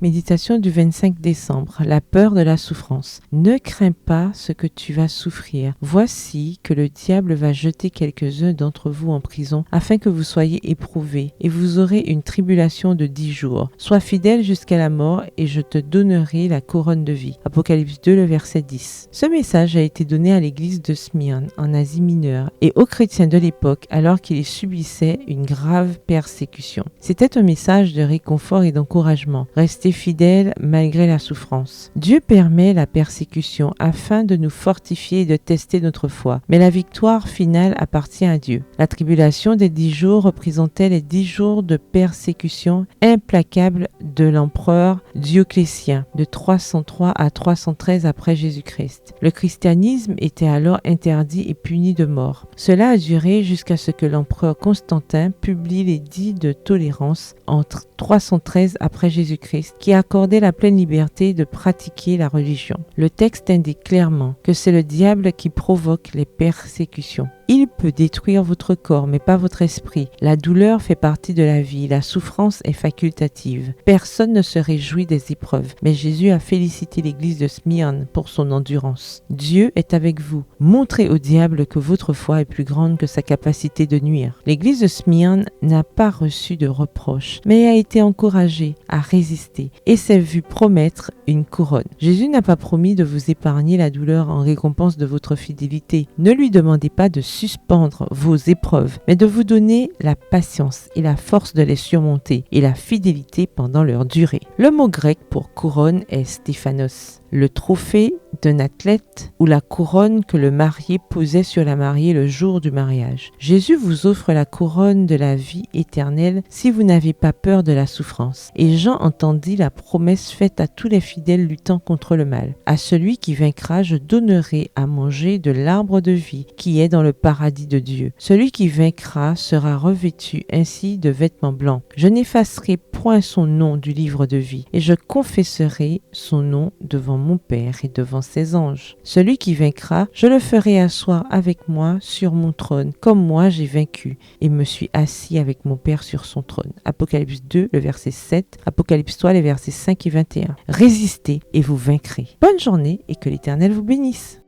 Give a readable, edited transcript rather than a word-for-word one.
Méditation du 25 décembre. La peur de la souffrance. Ne crains pas ce que tu vas souffrir. Voici que le diable va jeter quelques-uns d'entre vous en prison afin que vous soyez éprouvés et vous aurez une tribulation de 10 jours. Sois fidèle jusqu'à la mort et je te donnerai la couronne de vie. Apocalypse 2, le verset 10. Ce message a été donné à l'église de Smyrne en Asie mineure et aux chrétiens de l'époque alors qu'ils subissaient une grave persécution. C'était un message de réconfort et d'encouragement. Restez fidèles malgré la souffrance. Dieu permet la persécution afin de nous fortifier et de tester notre foi. Mais la victoire finale appartient à Dieu. La tribulation des 10 jours représentait les 10 jours de persécution implacable de l'empereur Dioclétien de 303 à 313 après Jésus-Christ. Le christianisme était alors interdit et puni de mort. Cela a duré jusqu'à ce que l'empereur Constantin publie l'édit de tolérance entre 313 après Jésus-Christ qui accordait la pleine liberté de pratiquer la religion. Le texte indique clairement que c'est le diable qui provoque les persécutions. Il peut détruire votre corps, mais pas votre esprit. La douleur fait partie de la vie, la souffrance est facultative. Personne ne se réjouit des épreuves, mais Jésus a félicité l'église de Smyrne pour son endurance. Dieu est avec vous. Montrez au diable que votre foi est plus grande que sa capacité de nuire. L'église de Smyrne n'a pas reçu de reproches, mais a été encouragée à résister et s'est vue promettre une couronne. Jésus n'a pas promis de vous épargner la douleur en récompense de votre fidélité. Ne lui demandez pas de suspendre vos épreuves, mais de vous donner la patience et la force de les surmonter et la fidélité pendant leur durée. Le mot grec pour couronne est stéphanos, le trophée d'un athlète ou la couronne que le marié posait sur la mariée le jour du mariage. Jésus vous offre la couronne de la vie éternelle si vous n'avez pas peur de la souffrance. Et Jean entendit la promesse faite à tous les fidèles luttant contre le mal. À celui qui vaincra, je donnerai à manger de l'arbre de vie qui est dans le paradis de Dieu. Celui qui vaincra sera revêtu ainsi de vêtements blancs. Je n'effacerai point son nom du livre de vie et je confesserai son nom devant mon Père et devant ses anges. Celui qui vaincra, je le ferai asseoir avec moi sur mon trône, comme moi j'ai vaincu et me suis assis avec mon Père sur son trône. Apocalypse 2, le verset 7, Apocalypse 3, les versets 5 et 21. Résistez et vous vaincrez. Bonne journée et que l'Éternel vous bénisse.